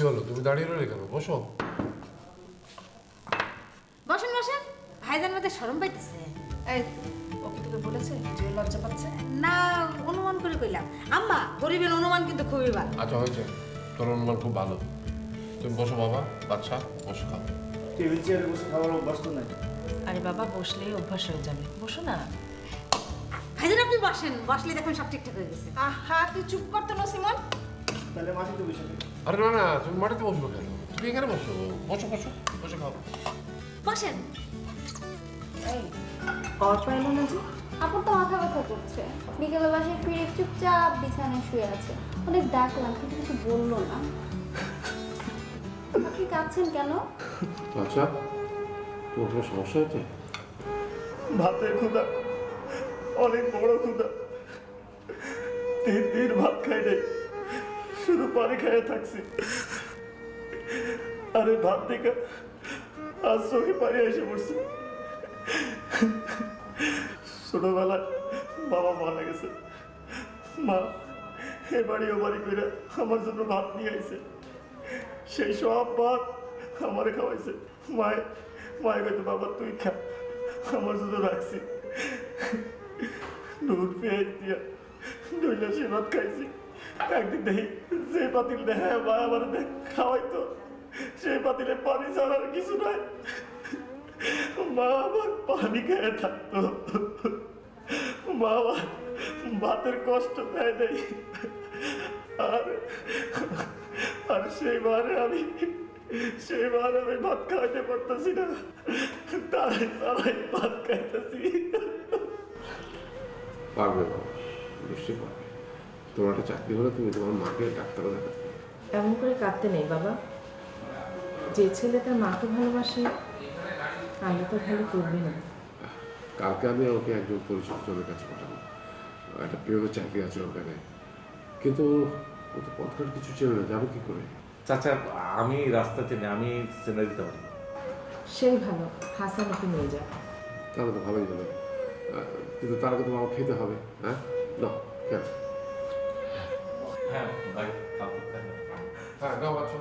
হলো? তুমি দাঁড়িয়ে রইলে কেন? বসো। বসেন বসেন। ভাইজান মধ্যে শরম পাইতেছে। এই ও কি তোকে বলেছে যে লজ্জা পাচ্ছে? না, অনুমান করে কইলাম। আম্মা, গরিবের অনুমান কিন্তু খুবই ভালো। আচ্ছা হয়েছে, তোর অনুমান খুব ভালো। তুমি বসো বাবা, বাচ্চা বসে খাও। টেবিল চেয়ারে বসে খাওয়ার অভ্যাস তো নাই। আরে বাবা, বসলেই অভ্যাস হয়ে যাবে, বসো না। ভাইজান আপনি বসেন, বসলে দেখুন সব ঠিকঠাক হয়ে গেছে। আহা, তুই চুপ করতো না সিমন। তাহলে মাটিতে বসে খাই। আরে না না, তুমি মাটিতে বসবো কেন? তুমি এখানে বসো, বসো বসো বসে খাও। বসেন। এই আর পাইলো না যে? আপুর তো মাথা ব্যথা করছে, বিকেলে বাসায় ফিরে চুপচাপ বিছানায় শুয়ে আছে। অনেক ডাকলাম কিন্তু কিছু বললো না। আপনি কাঁদছেন কেন? আচ্ছা, তোমার কোনো সমস্যা হয়েছে? ভাতের ক্ষুধা, অনেক বড় ক্ষুধা। 3 দিন ভাত খাই নাই, শুধু পানি খাইয়ে থাকছি। আরে ভাত দেখে আজ চোখে পানি এসে পড়ছে। ছোটবেলায় বাবা মারা গেছে, মা এ বাড়ি ও বাড়ি করে আমার জন্য ভাত নিয়ে আইছে। সেই সব ভাত আমারে খাওয়াইছে। মায়ে মায়ে কইতো বাবা তুই খা, আমার জন্য রাখছি। নুন পেঁয়াজ দিয়া ডইলা সে ভাত খাইছি। একদিন দেখি যে পাতিল দেখে মা আমার খাওয়াইতো, সেই পাতিলে পানি ছাড়ার কিছু নাই। মা আমার পানি খেয়ে থাকতো, মা আমার ভাতের কষ্ট দেয় নাই। আর আর সেইবারে আমি ভাত খাইতে পারতেছি না, তারাই ভাত খাইতেছি। পারবে বাবা, নিশ্চয়ই পারবে। তোমার একটা চাকরি হলে তুমি তোমার মাকে ডাক্তারও দেখাতে। এমন করে কাঁদতে নেই বাবা। যে ছেলে তার মাকে ভালোবাসে আল্লাহ তো ভালো করবে না। কালকে আমি ওকে একজন পরিচিত জনের কাছে পাঠাবো, একটা পিওনের চাকরি আছে ওখানে, কিন্তু ও তো পথঘাট কিছু চেনে না, যাবে কি করে? চাচা, আমি রাস্তা চিনি, আমি চেনে দিতে পারি। সেই ভালো, হাসান ওকে নিয়ে যাও। তাহলে তো ভালোই হলো, কিন্তু তার আগে তো আমার খেতে হবে। হ্যাঁ না কেন? হ্যাঁ ভাই, কালকে হ্যাঁ গাও আছো।